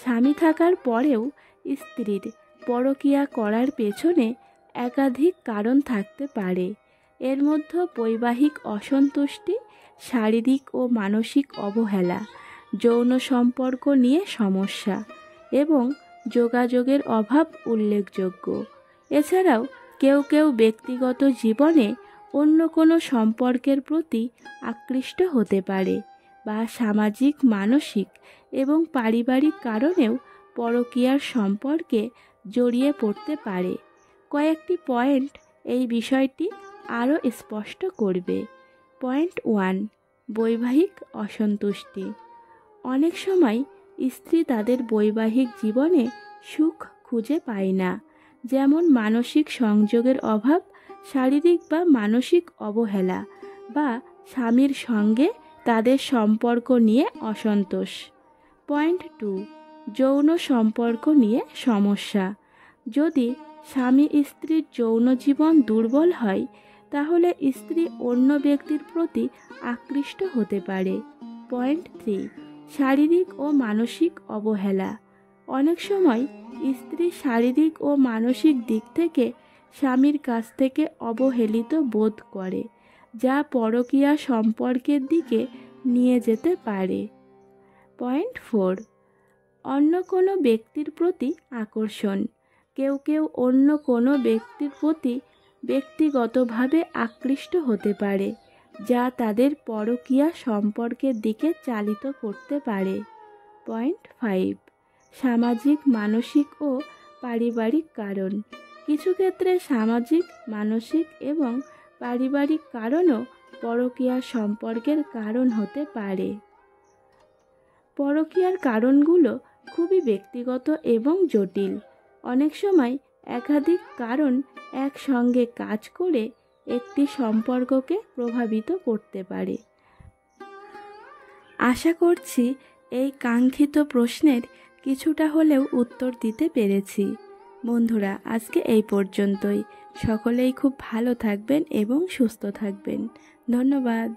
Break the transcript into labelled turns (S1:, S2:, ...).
S1: স্বামী থাকার পরেও স্ত্রীর পরকীয়া করার পেছনে একাধিক কারণ থাকতে পারে। এর মধ্যে বৈবাহিক অসন্তুষ্টি, শারীরিক ও মানসিক অবহেলা, যৌন সম্পর্ক নিয়ে সমস্যা এবং যোগাযোগের অভাব উল্লেখযোগ্য। এছাড়াও কেউ কেউ ব্যক্তিগত জীবনে অন্য কোনো সম্পর্কের প্রতি আকৃষ্ট হতে পারে বা সামাজিক, মানসিক এবং পারিবারিক কারণেও পরকীয়ার সম্পর্কে জড়িয়ে পড়তে পারে। কয়েকটি পয়েন্ট এই বিষয়টি আরও স্পষ্ট করবে। পয়েন্ট 1, বৈবাহিক অসন্তুষ্টি। অনেক সময় স্ত্রী তাদের বৈবাহিক জীবনে সুখ খুঁজে পায় না, যেমন মানসিক সংযোগের অভাব, শারীরিক বা মানসিক অবহেলা বা স্বামীর সঙ্গে তাদের সম্পর্ক নিয়ে অসন্তোষ। পয়েন্ট 2, যৌন সম্পর্ক নিয়ে সমস্যা। যদি স্বামী স্ত্রীর যৌন জীবন দুর্বল হয়, তাহলে স্ত্রী অন্য ব্যক্তির প্রতি আকৃষ্ট হতে পারে। পয়েন্ট 3, শারীরিক ও মানসিক অবহেলা। অনেক সময় স্ত্রী শারীরিক ও মানসিক দিক থেকে স্বামীর কাছ থেকে অবহেলিত বোধ করে, যা পরকীয়া সম্পর্কের দিকে নিয়ে যেতে পারে। পয়েন্ট 4, অন্য কোনো ব্যক্তির প্রতি আকর্ষণ। কেউ কেউ অন্য কোনো ব্যক্তির প্রতি ব্যক্তিগতভাবে আকৃষ্ট হতে পারে, যা তাদের পরকীয়া সম্পর্কের দিকে চালিত করতে পারে। পয়েন্ট 5, সামাজিক, মানসিক ও পারিবারিক কারণ। কিছু ক্ষেত্রে সামাজিক, মানসিক এবং পারিবারিক কারণও পরকীয়া সম্পর্কের কারণ হতে পারে। পরকীয়ার কারণগুলো খুবই ব্যক্তিগত এবং জটিল। অনেক সময় একাধিক কারণ একসঙ্গে কাজ করে একটি সম্পর্ককে প্রভাবিত করতে পারে। আশা করছি এই কাঙ্ক্ষিত প্রশ্নের কিছুটা হলেও উত্তর দিতে পেরেছি। বন্ধুরা, আজকে এই পর্যন্তই। সকলেই খুব ভালো থাকবেন এবং সুস্থ থাকবেন। ধন্যবাদ।